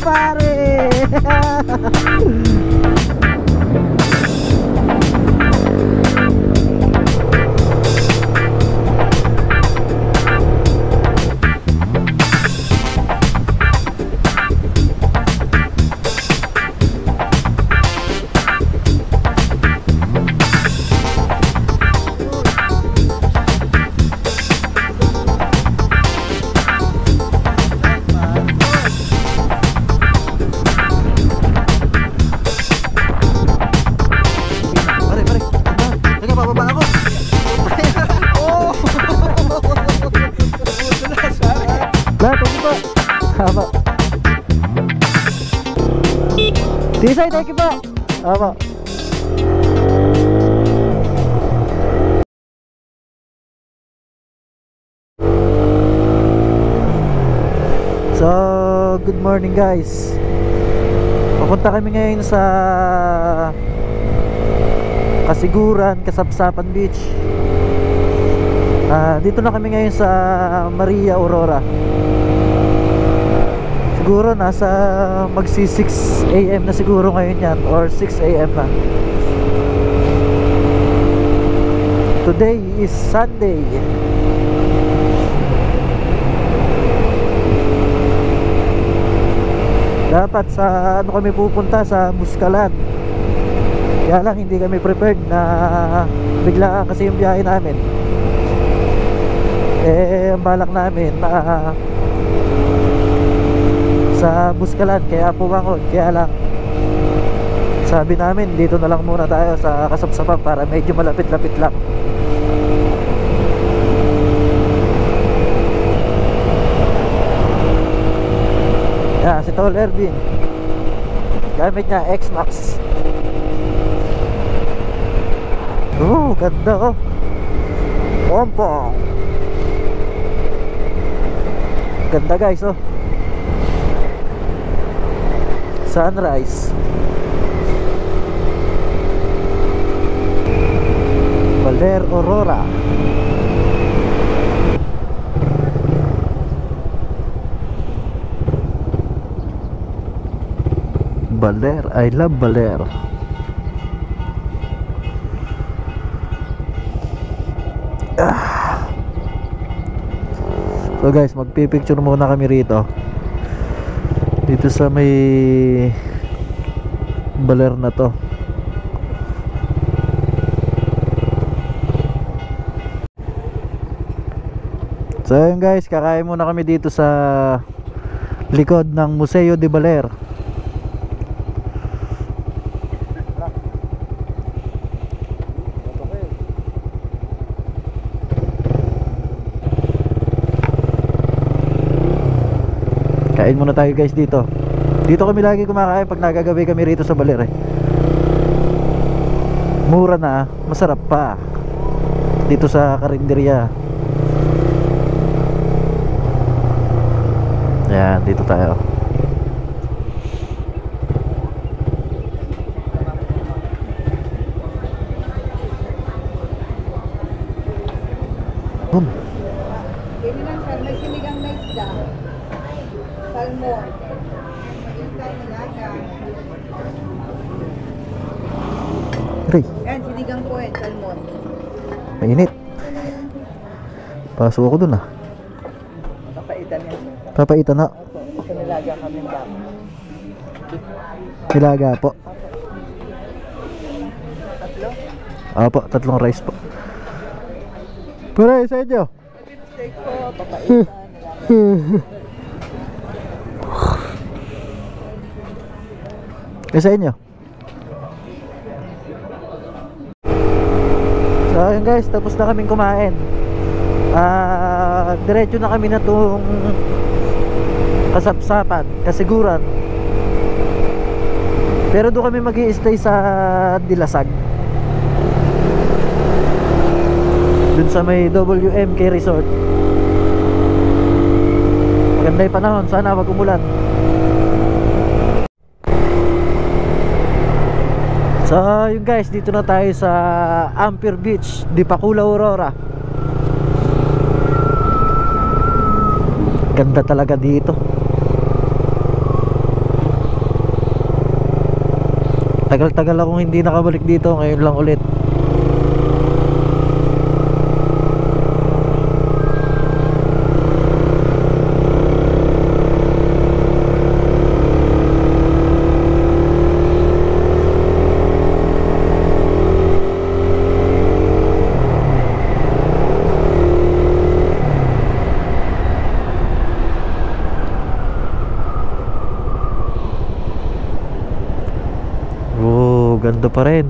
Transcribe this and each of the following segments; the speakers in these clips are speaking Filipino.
pare. Apa? Tisay, thank you po. Apa? So, good morning guys. Papunta kami ngayon sa Kasiguran, Kasapsapan Beach. Dito na kami ngayon sa Maria Aurora. Siguro nasa magsi 6 AM na siguro ngayon yan, or 6 AM na. Today is Sunday. Dapat sa ano kami pupunta, sa Muscalan. Kaya lang hindi kami prepared na biglaan kasi yung biyahe namin. Ang balak namin sa Muscalan, kaya pumangon. Kaya lang sabi namin dito na lang muna tayo sa Kasapsapan para medyo malapit-lapit lang. Si Tol Ervin gamit niya X-Max. Ganda oh. Ompong. Ganda guys oh. Sunrise. Baler Aurora. Baler, I love Baler. So guys, magpipicture muna kami rito. Dito sa may Baler na to. So yun guys, kakain muna kami dito sa likod ng Museo de Baler. Kain muna tayo guys dito. Dito kami lagi kumakain pag nagagabi kami rito sa Baler eh. Mura na, masarap pa. Dito sa karinderya. Ayan, dito tayo. Hindi lang sir, may sinigang na isda. Salmon. Aray, Yan, sinigang po eh, salmon. mainit. Pasok ako dun ah. Papaitan yan. Papaitan na. Ito nilaga kami ba? Nilaga po. Tatlo? Opo, 3 rice po. Pare, sa inyo. Steak po, papaitan, nilaga. Sa inyo. So ayun guys, tapos na kaming kumain. Diretso na kami na tong Kasapsapan, Kasiguran. Pero doon kami mag-i-stay sa Dilasag, dun sa may WMK Resort. Maganda yung panahon, sana wag umulan. So yun guys, dito na tayo sa Ampere Beach, Dipakula Aurora. Ganda talaga dito. Tagal-tagal akong hindi nakabalik dito, ngayon lang ulit. Oh, ganda pa rin.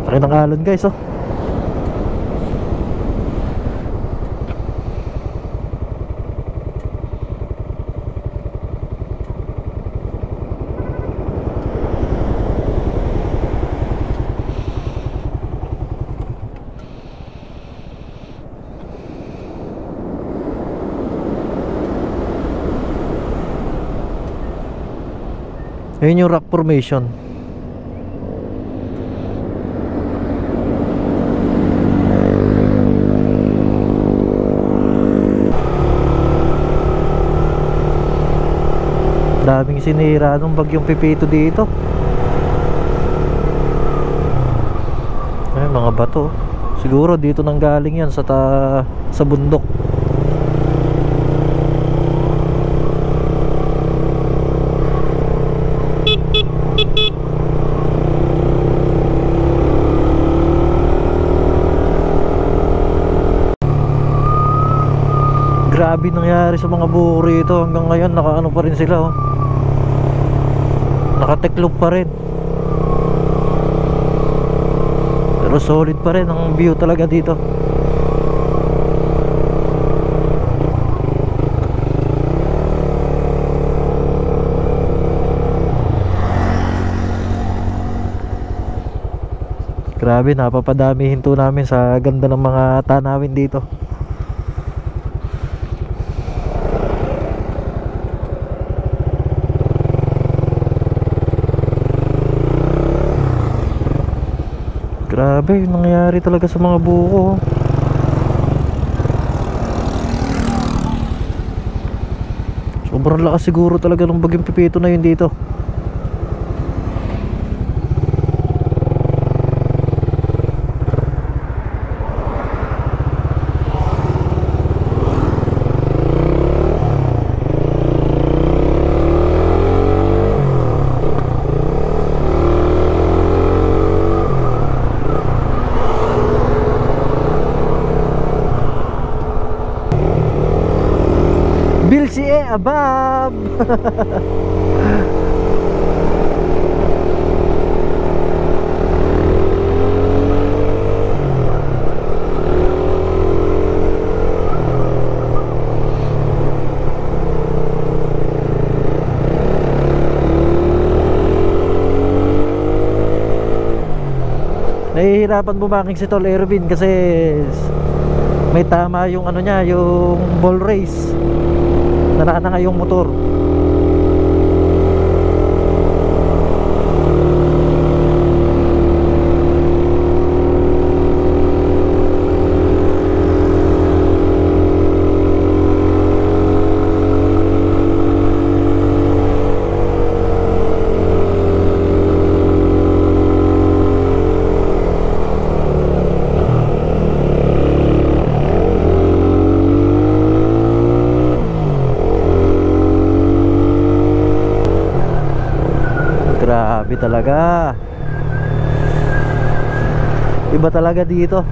Laki ng alon guys, oh. Ayun yung rock formation. Daming sinira nung bagyong Pipito dito. Ay, mga bato. Siguro dito nang galing yan sa bundok. Grabe nangyari sa mga buho rito. Hanggang ngayon nakaano pa rin sila, oh. Nakateklop pa rin. Pero solid pa rin ang view talaga dito. Grabe, napapadami hinto namin sa ganda ng mga tanawin dito. Grabe, yung nangyari talaga sa mga buko. Sobrang lakas siguro talaga ng bagyong Pipito na yun dito. Bilsi abab. Nahihirapan bumaking si Tol Erwin kasi may tama yung ano niya, yung ball race. Nanana nga yung motor. Grabe talaga. Iba talaga dito.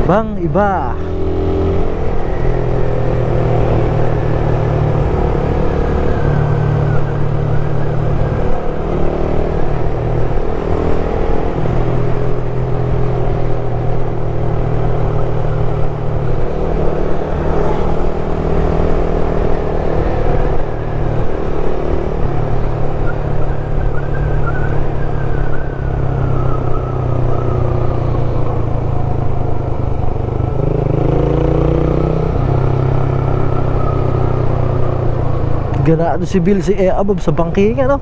Ibang iba. Ganado si Bill, si Abab sa bangking, ano?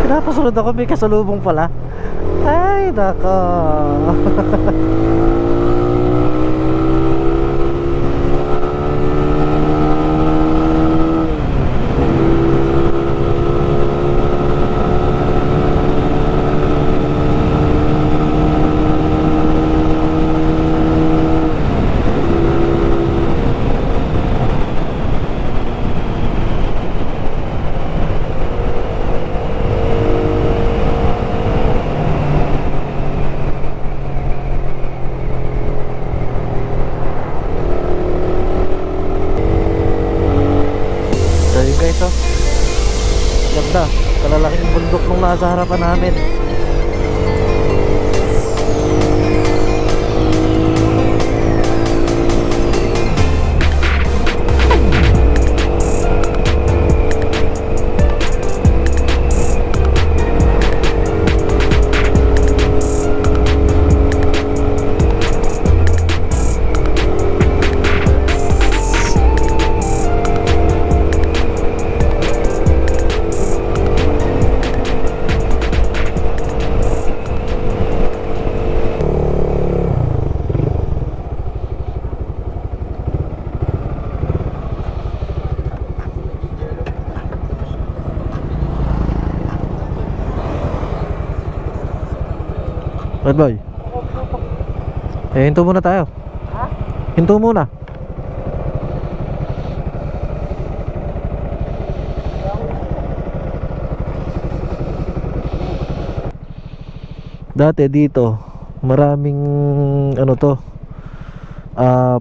Pinapasunod ako, may kasalubong pala. Ay, nako. Guys, oh, ganda, kalalaking bundok nung nasa harapan namin. Red boy. Hinto muna tayo. Ha? Hinto muna. Dati dito maraming ano to,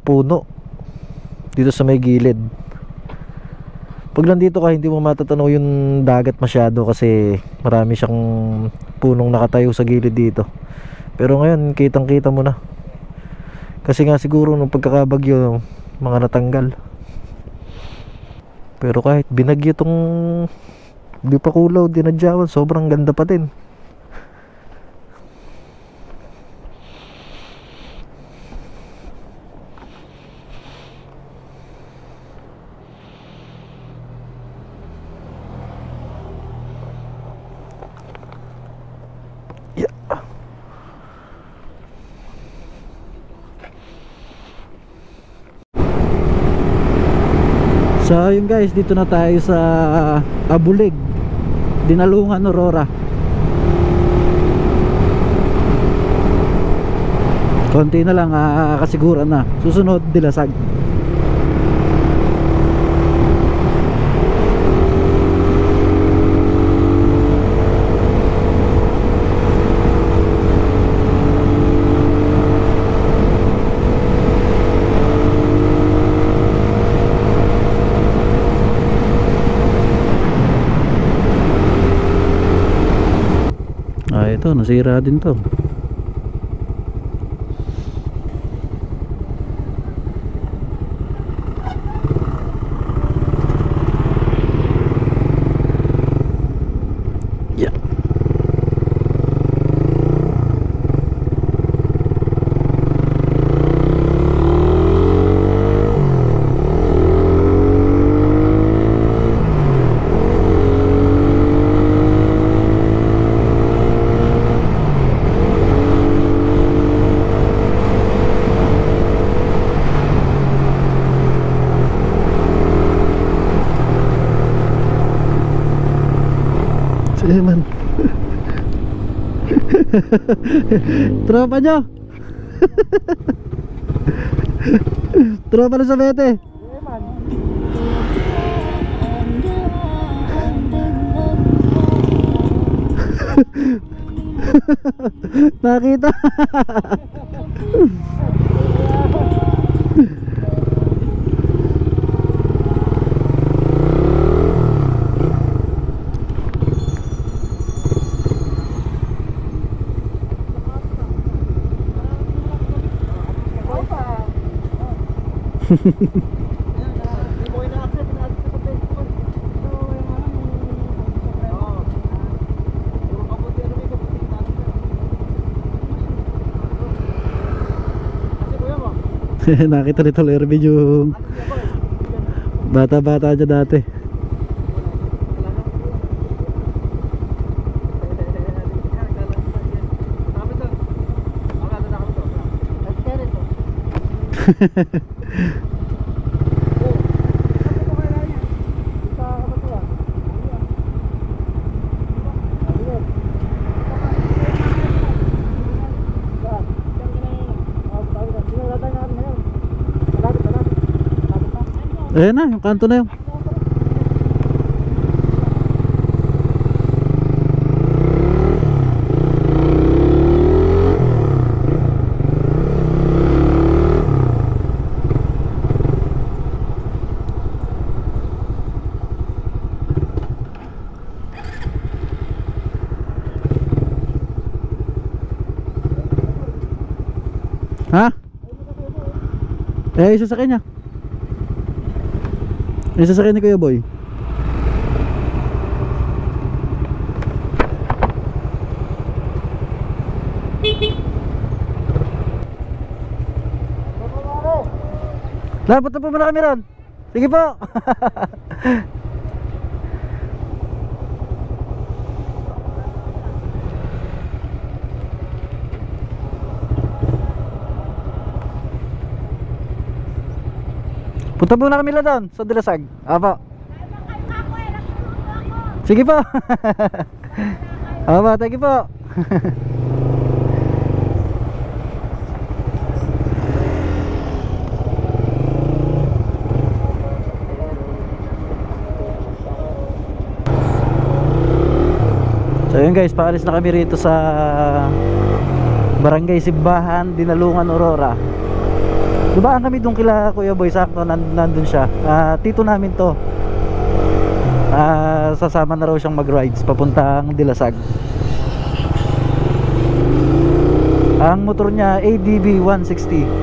puno dito sa may gilid. Pag nandito ka hindi mo matatanaw yung dagat masyado kasi marami siyang punong nakatayo sa gilid dito. Pero ngayon kitang kita mo na. Kasi nga siguro nung pagkakabagyo mga natanggal. Pero kahit binagyo tong di pa kulaw, dinadyawan, sobrang ganda pa din. So yun guys, dito na tayo sa Abulig, Dinalungan, Aurora. Konti na lang, kasiguran na. Susunod, Dilasag. Ito, nasira din to. Yeah. Man. Tropa nyo. Tropa na sa bete. Nakita. Hindi mo ina-accept sa Facebook. Puro kabuti ano may kabuti natin. Kasi kuya mo. Nakita ni Tol Erwin yung bata-bata dyan dati. Ayan na, yung kanto na yun. Ha? Eh, isa sa kanya. Isa sa kanya Kuya Boy. Lapot na po muna kami ron. Sige po. Punta muna kami lang doon sa Dilasag. Apo. Sige po. Apo, thank you po. So yun guys, paalis na kami rito sa Barangay Simbahan, Dinalungan, Aurora. Dubaan kami doon kila Kuya Boy, sakto nandun siya. Tito namin to. Sasama na raw siyang mag-rides papuntang Dilasag. Ang motor niya ADB 160.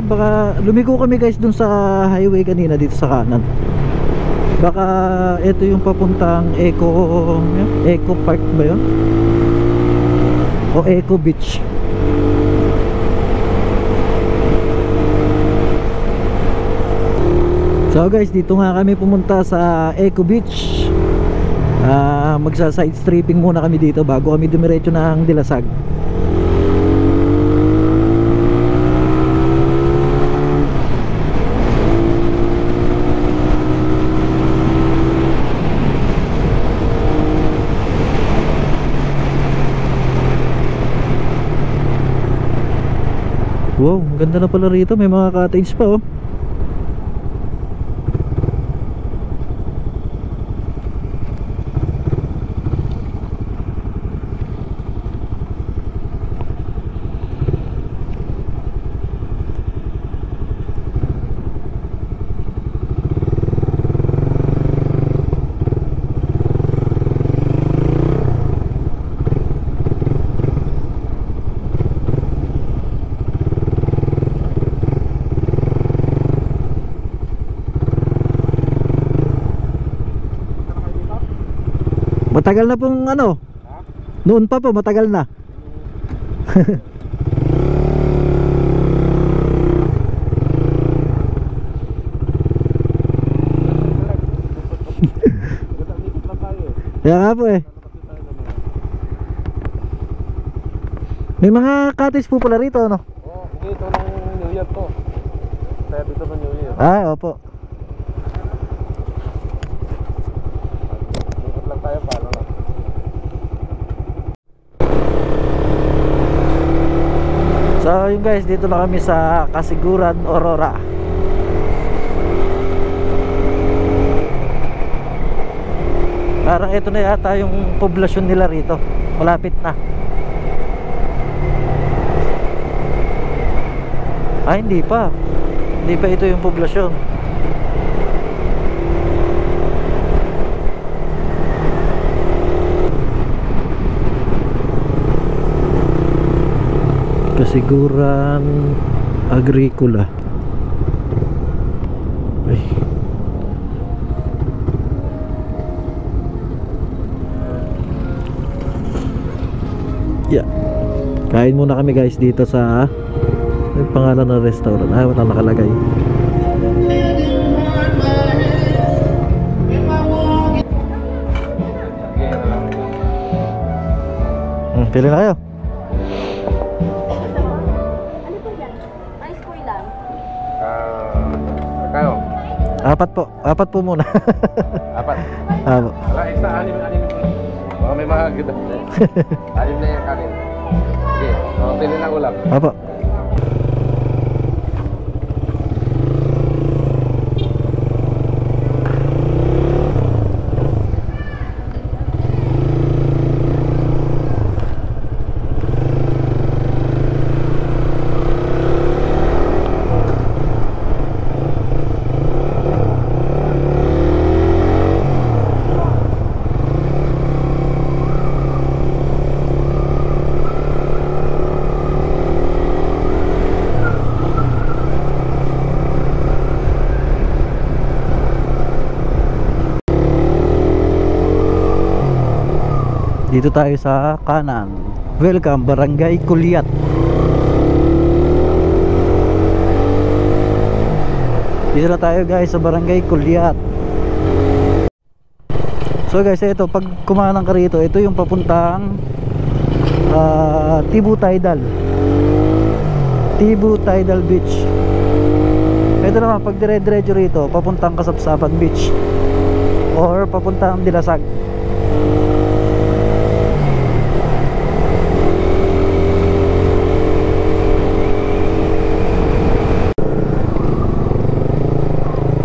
Baka lumiko kami guys dun sa highway kanina dito sa kanan. Baka ito yung papuntang Eco Park ba yun? O Eco Beach. So guys, dito nga kami pumunta sa Eco Beach. Magsa side stripping muna kami dito bago kami dumiretso ng Dilasag. Wow, ang ganda na pala rito. May mga cottage pa oh. Matagal na pong ano? Noon pa po, matagal na. Kaya nga po eh. May mga cottage po pala rito, no? Oo, dito ng New Year to. Kaya dito ng New Year. Opo. Ikot lang tayo paano na. So yun guys, dito na kami sa Kasiguran, Aurora. Parang ito na yata yung poblasyon nila rito. Malapit na. Ah, hindi pa. Hindi pa ito yung poblasyon. Kasiguran Agrikola. Ay. Yeah. Kain muna kami guys dito sa yung pangalan ng restaurant. Ah, wala nakalagay. Pili na kayo. Ano po yan? Ice po lang. Kayo? Apat po muna. Apat. Apo. Wala, extra, anim. Baka may mga ganda. Anim na yung kanin. Sige, pili ng ulam. Apo. Dito tayo sa kanan. Welcome Barangay Kulyat. Dito na tayo guys sa Barangay Kulyat. So guys, ito pag kumanan ka rito, ito yung papuntang Tibu Tidal. Tibu Tidal Beach. Ito naman pag dire-diretso rito, papuntang Kasapsapan Beach or papuntang Dilasag.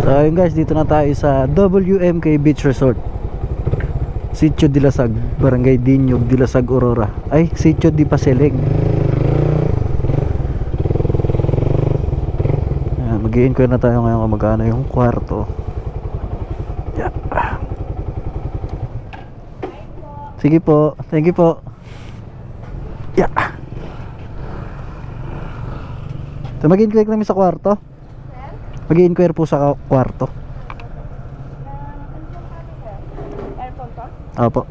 So ayun guys, dito na tayo sa WMK Beach Resort, Sitio Dilasag, Barangay Dinyog, Dilasag, Aurora. Ay, Sitio Di Pasiling. Mag-i-inquire na tayo ngayon kung magkano yung kwarto. Yeah. Sige po, thank you po. Yeah. So mag-i-inquire kami sa kwarto. Mag-i-inquire po sa kwarto. Aircon po? Opo.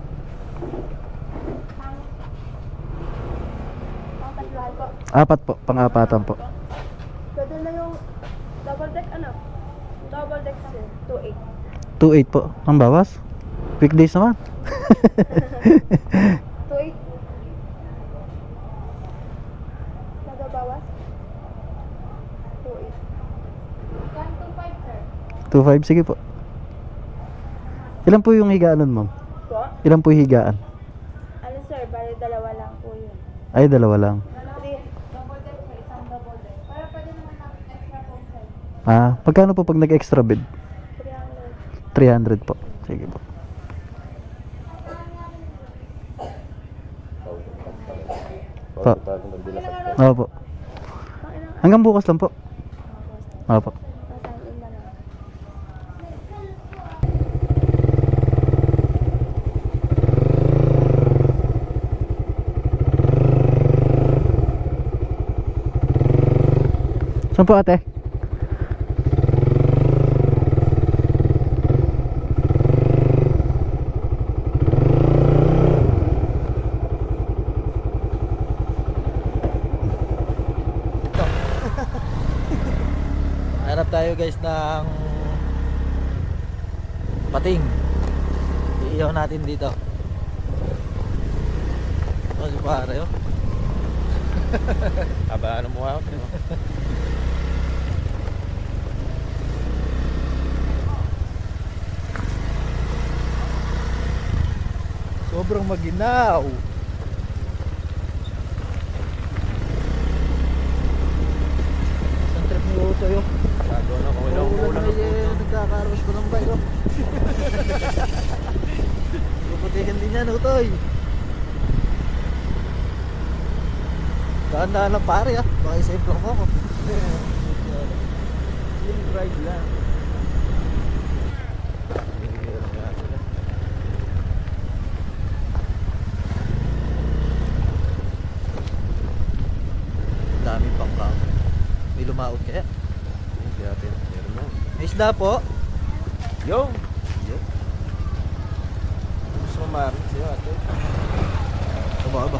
Pang-tatluhan po. Apat po, pang-apatan po. Pwede na yung double deck ano? Double deck sir, 2.8. 2.8 po. Ang bawas? Weekdays naman. 2.8. Nagabawas? 2.8. 1.25 sir. 2.5, sige po. Ilan po yung higaan nun, ma'am? Po? Ilan po yung higaan? Ano sir, bali dalawa lang po yun. Ay, dalawa lang. 3. Double deck sir, isang double deck. Para pwede naman namin extra po sir. Ah, pagkano po pag nag-extra bed? 300. 300 po. Sige po. Po. Opo. Hanggang bukas lang po. Opo. Masahin na lang. Saan po ate? Hanap tayo guys ng pating. Iiyaw natin dito. O si pare oh. Aba, ano mo ako? Sobrang maginaw. Isang trip ni Uto yun. Doon ako, ilang ulang Nagkakaros ko ng bike oh. Puputihin din yan Utoy. Daan-daan lang pare ah. Baka isave lang mo ako. Yung ride lang. Dami pang kao. May lumaot kaya? Hindi natin. Meron mo. May isda po. Yo! Yo! Gusto mo marin siya ate? Aba.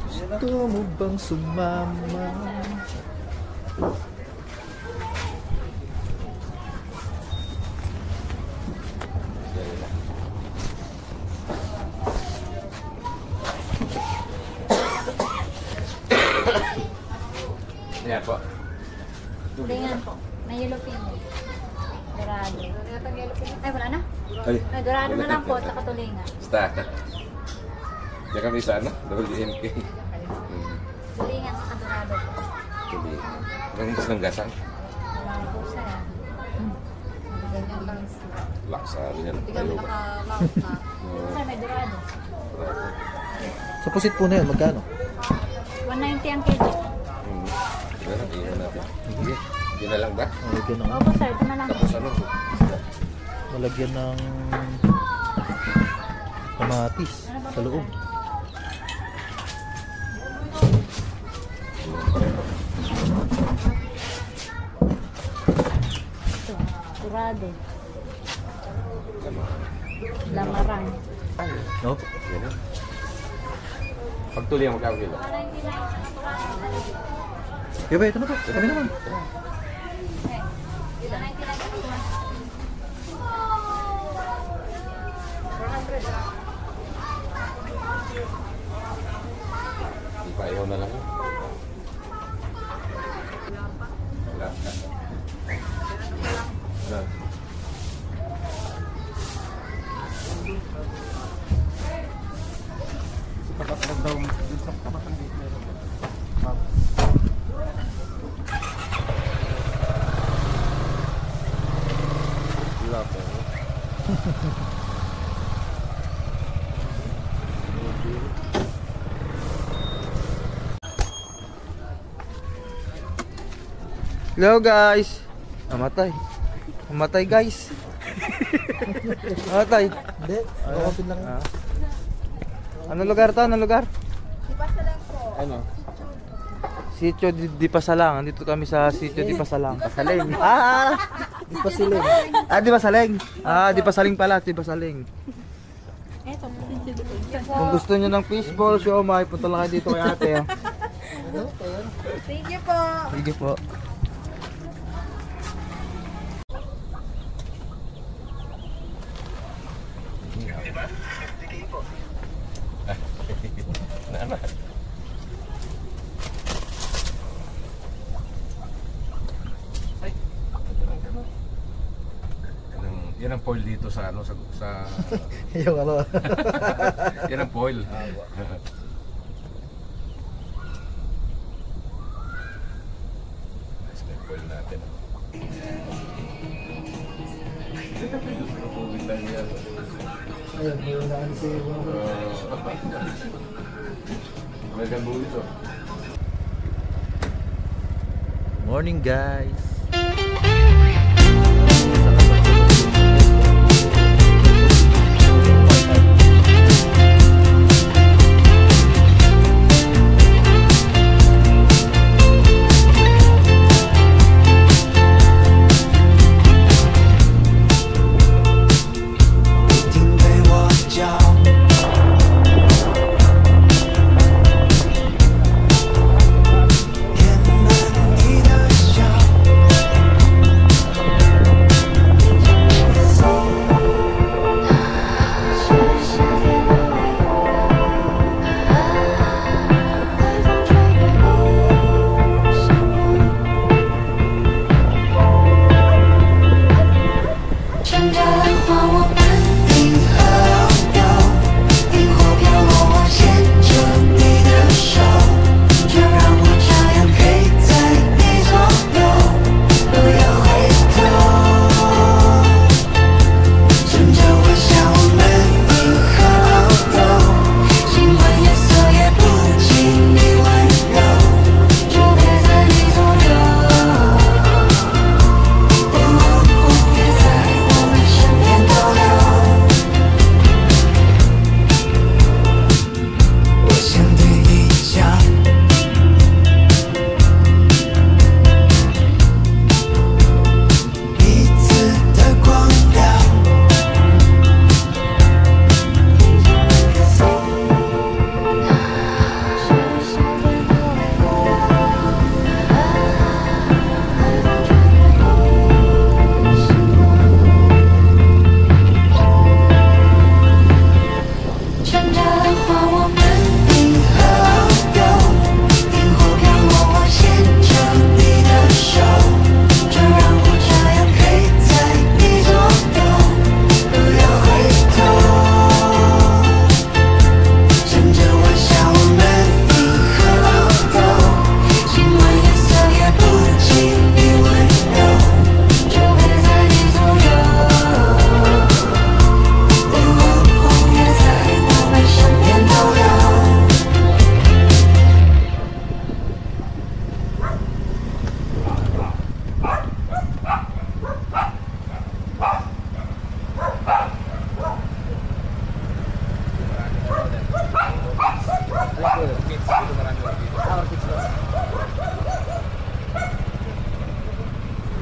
Gusto mo bang sumama? Ayan po. Tulingan po. May yellow pin. Dorado. Ay, wala na? Ay. Ay, dorado na lang po, tsaka tulingan. Basta. Diyan kami sa ano? WNK. Tulingan sa dorado po. Tuloy. Ang gusto ng gasang? Wala po sa yan. Ganyan lang sila. Laksa rin yan. Hindi kami naka-mount na. Sir, may dorado. Sa pusit po na yun, magkano? 190 ang kilo. Sige na, iyon natin. Sige. Hindi na lang ba? Malagyan ng, Opo sir, ito na lang. Tapos ano? malagyan ng kamatis sa loob. Ito, dorado. Lamarang. No? Yan na. Pagtuloy ang magkakilo. 190 lang. Diba, ito na po. Kami naman. 190 lang. Di pa ayaw na lang. Wala ka. Wala. Wala pa. Hello guys. Namatay guys. Namatay. Hindi, nakapin lang. Anong lugar to? Anong lugar? Di pa sa lang po. Ano? Sitio di Pasalang. Andito kami sa Sitio di Pasalang. Pasaling. Di pa sila. Di Pasaling. Di Pasaling pala, di Pasaling. Ito po. Kung gusto niyo ng fishball, siomai, punta lang kayo dito kay ate. Thank you po. Sige po. Yan ang foil dito sa ano sa Yung ano. yan ang foil. Nice na foil natin. Ayun, yung naan si American bull ito. Morning guys.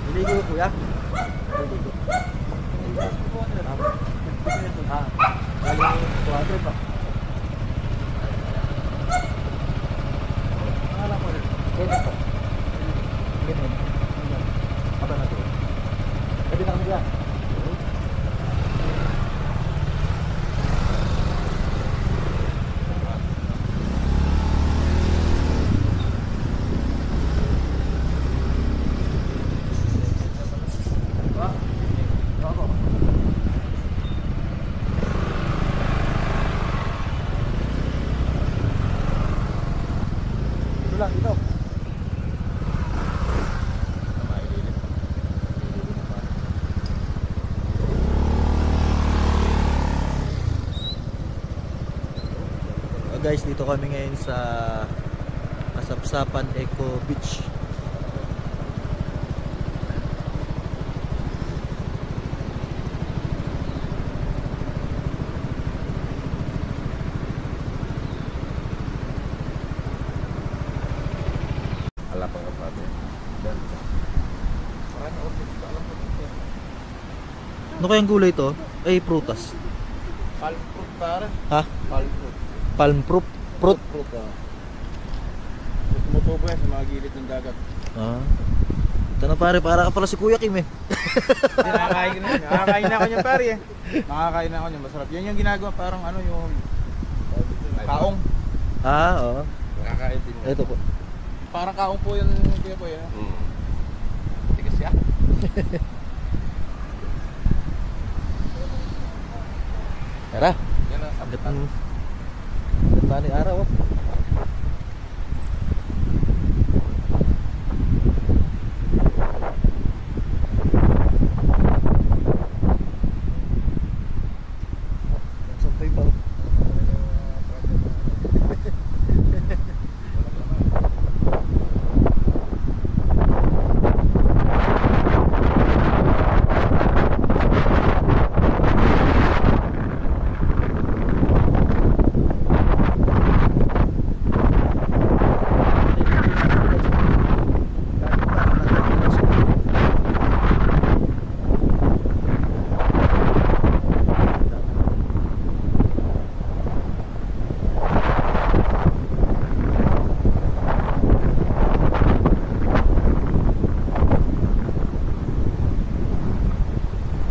Iligo ko kuya. Galing 4 pa. Ganyan po. Ganyan. Apa na to? Pwede na kami dyan. Lang ito. Guys, dito kami ngayon sa Kasapsapan Eco Beach. Wala pang kapatid. Ano kayang gulay to? Ay, prutas. Palm fruit pare. Ha? Palm fruit. Palm fruit. Fruit. Fruit tumutubo yan sa mga gilid ng dagat. Ah. Ito na pare, para ka pala si Kuya Kim eh. Nakakain na yun. Nakakain na ako niyan pare eh. Nakakain na ako niyan. Masarap. Yan yung ginagawa parang ano yung kaong. Ah, oo. Nakakain din. Ito po. Parang kaong po yun kuya po yan. Tigas siya. Tara. Yan ang sabitan. Ganda ni araw oh. Sampay pa oh.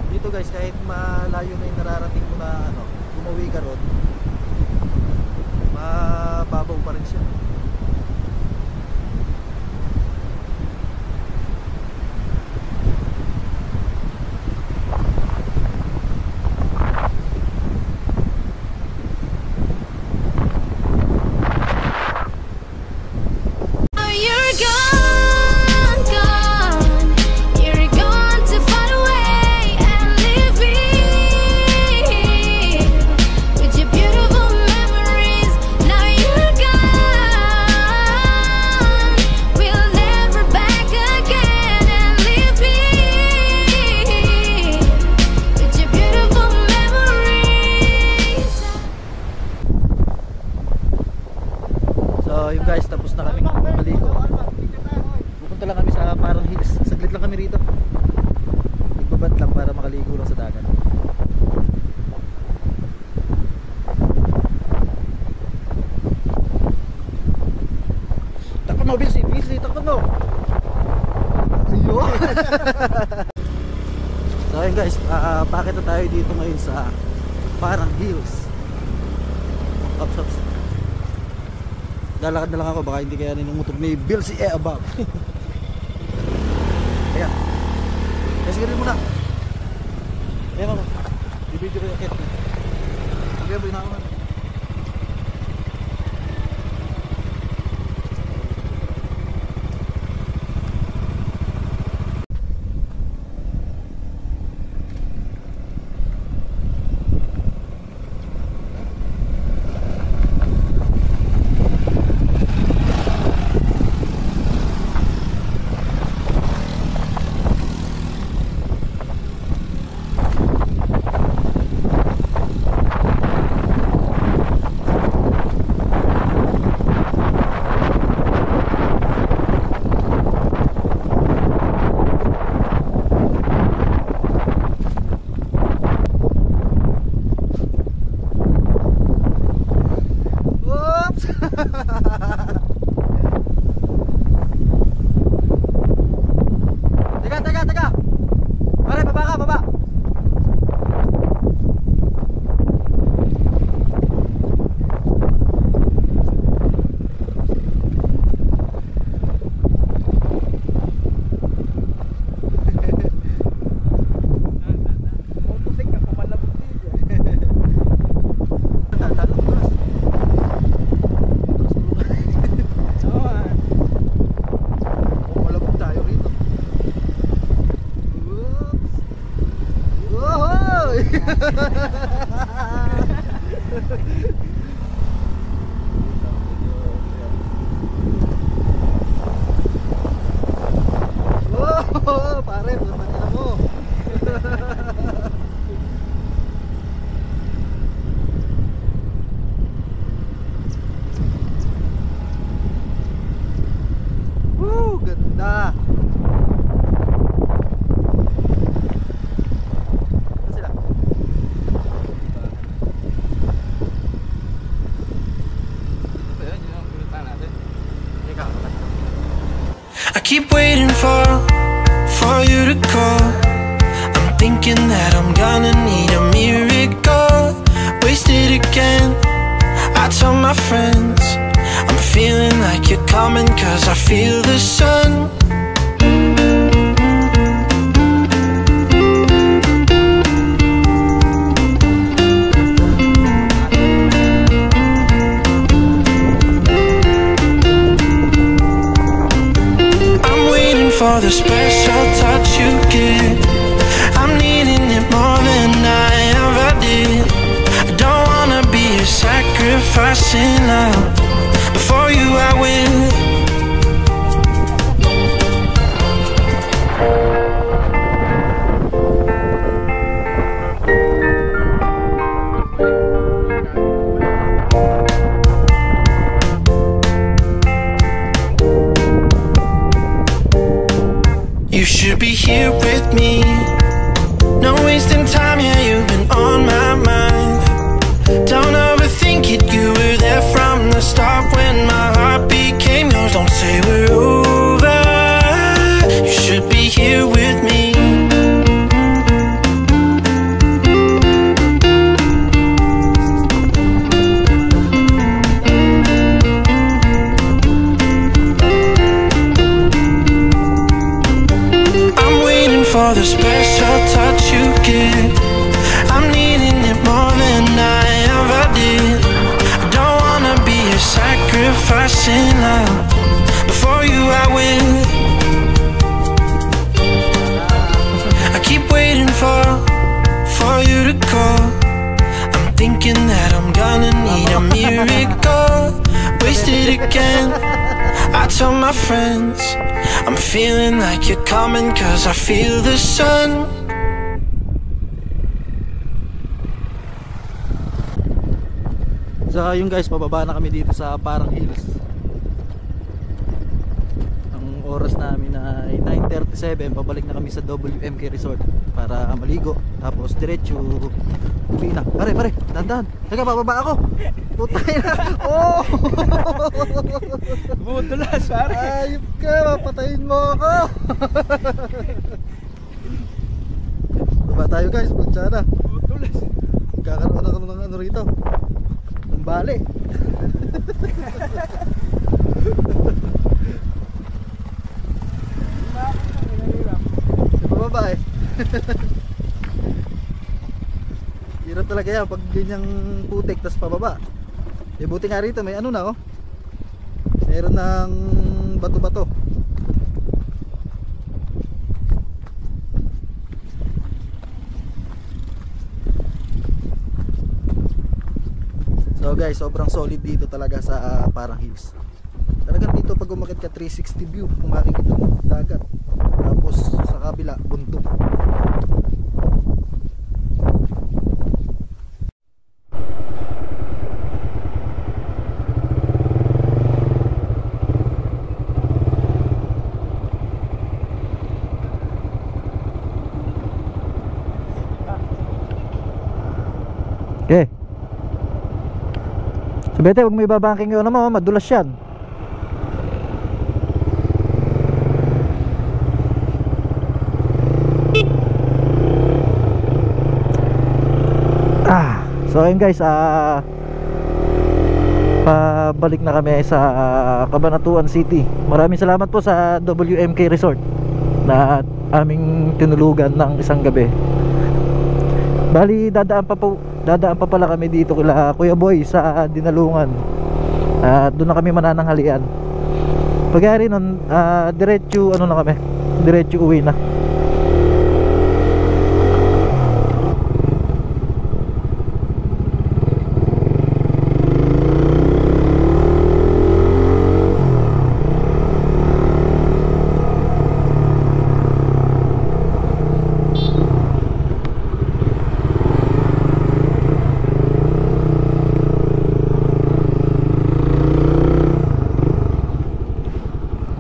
Dito guys, kahit malayo na yung nararating mo na ano, umuwi ka ron, mababaw pa rin siya. You're gone, gone. You're gone to far away and leave me with your beautiful memories. Now you're gone. We'll never back again and leave me with your beautiful memories. So yun guys, tapos na kami maligo. Pupunta lang kami sa parang hills. Saglit lang kami rito. Igbabad lang para makaligo lang sa dagat. Takpan mo, Bilsi! Bilsi, takpan mo! Ayun! So ayun guys, bakit na tayo dito ngayon sa parang hills. Ups. Lalakad na lang ako, baka hindi kaya motor ni Bilsi above. Ayan. Kaya sige rin muna. Ayan ako. I-video ko yung akit. Sige, buhay na ako. Oh, pare, punta ka mo. Woo, ganda. Saan sila? Ayun, yun ang pinuntahan natin. Ikaw, I keep waiting for you to call. I'm thinking that I'm gonna need a miracle. Wasted again, I tell my friends I'm feeling like you're coming, cause I feel the sun. For the special touch you give, I'm needing it more than I ever did. I don't wanna be a sacrificing love. For you I will. You should be here with me. No wasting time, yeah, you've been on my mind. Don't overthink it, you were there from the start when my heart became yours. Don't say we're over, you should be here with me. For the special touch you give, I'm needing it more than I ever did. I don't wanna be a sacrificing love. For you I will. I keep waiting for you to call. I'm thinking that I'm gonna need a miracle. Wasted again, I tell my friends I'm feeling like you're coming, cause I feel the sun. So yun guys, pababa na kami dito sa Parang Hills. Ang oras namin ay 9:37. Pabalik na kami sa WMK Resort para maligo. Tapos diretso uwi na. Pare, dandan. Teka, bababa ako. Putay na. Oh! bumutulas, pare. Ayop ka, papatayin mo ako. Baba tayo guys, punta na. Bumutulas. Kakaroon ako ng ano rito. Ng bale. Sa bababa eh. Hirap talaga yan pag ganyang putik tas pababa. Eh buti nga rito may ano na oh. Meron ng bato-bato. So guys, sobrang solid dito talaga sa Parang Hills. Talagang dito pag umakit ka 360 view, kung makikita mo dagat. Tapos sa kabila, bundok. Okay. So bete, huwag mo ibabanking yun naman, madulas yan. So ayun guys, pabalik na kami sa Cabanatuan City. Maraming salamat po sa WMK Resort na aming tinulugan ng isang gabi. Bali dadaan pa pala kami dito kila Kuya Boy sa Dinalungan. Doon na kami manananghalian. Pagkari nun, diretso ano na kami, diretso uwi na.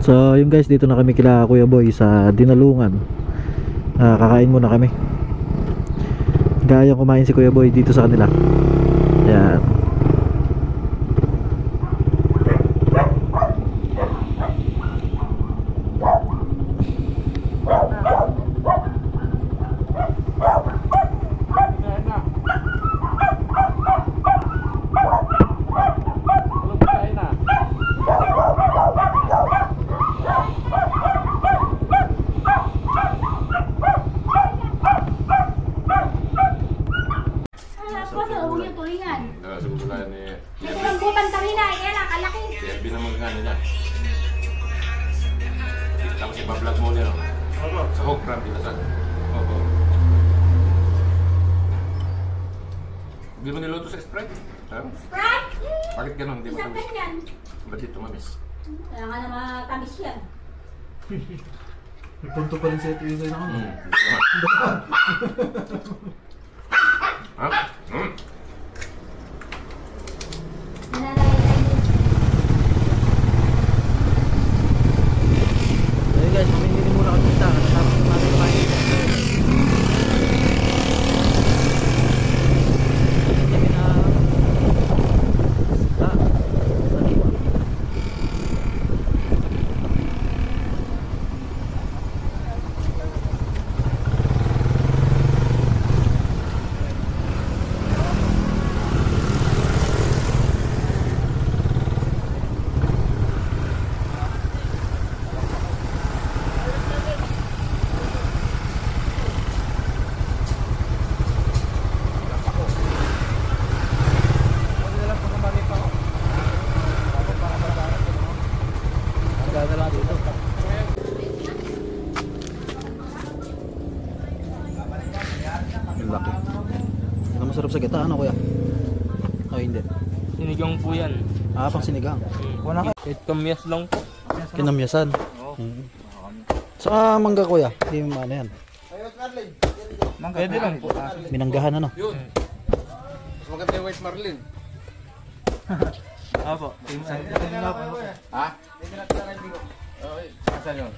So yun guys, dito na kami kila Kuya Boy sa Dinalungan. Kakain muna kami. Gayang kumain si Kuya Boy dito sa kanila. Yan. Subukan ni May rambutan kami na, kaya lang, kalaki. Erby naman nga nila. Tapos iba-vlog mo niya. Sa Hog Crab, dito sa... Oo. Hindi mo niluto sa Sprite? Sprite! Bakit ganun? Hindi mo Isang tamis? ganyan. Ba't dito mamis? Kaya nga na matamis yan. May punto pa rin sa ito yung sa'yo na Ha? Ayun guys, mamimili muna kami kita. Tapos yung mga kumain. Kami na sa saliwa. Ang laki. Ano masarap sa gata? Ano kuya? Ay hindi. Sinigang po yan. Pang sinigang. Kahit kamyas lang po. Kinamyasan. Sa mangga kuya? Hindi mo ano yan. Pwede lang po. Minanggahan ano? Yun. Mas maganda yung White Marlin. Apo. Ha? Oo, asan yun?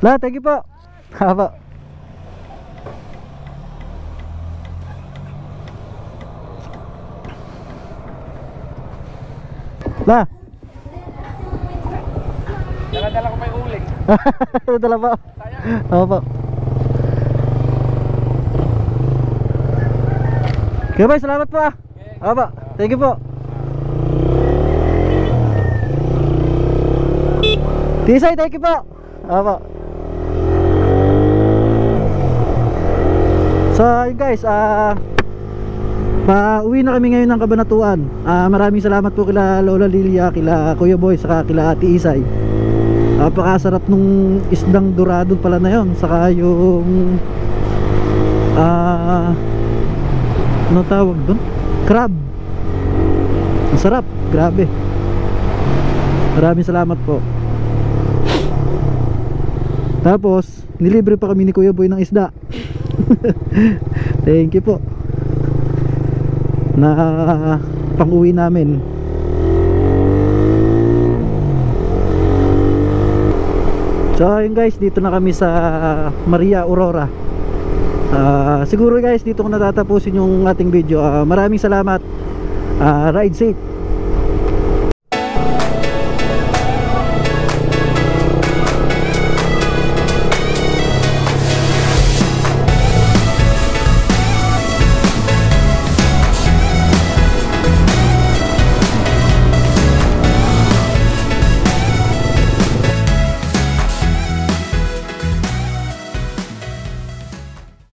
La, thank you po. Haba. La. Dala-dala ko pa yung uling. Dala po. Oo po. Kaya ba, salamat po ah. Haba. Thank you po. Tisay, thank you po. Haba. So yun guys, pauwi na kami ngayon ng Cabanatuan. Maraming salamat po kila Lola Lilia, kila Kuya Boy, saka kila Ate Isay. Napakasarap nung isdang dorado pala na yun. Saka yung ano tawag doon? Crab. Ang sarap, grabe. Maraming salamat po. Tapos nilibre pa kami ni Kuya Boy ng isda. Thank you po. Na pang-uwi namin. So ayun guys, dito na kami sa Maria Aurora. Siguro guys, dito ko natatapusin yung ating video. Maraming salamat. Ride safe.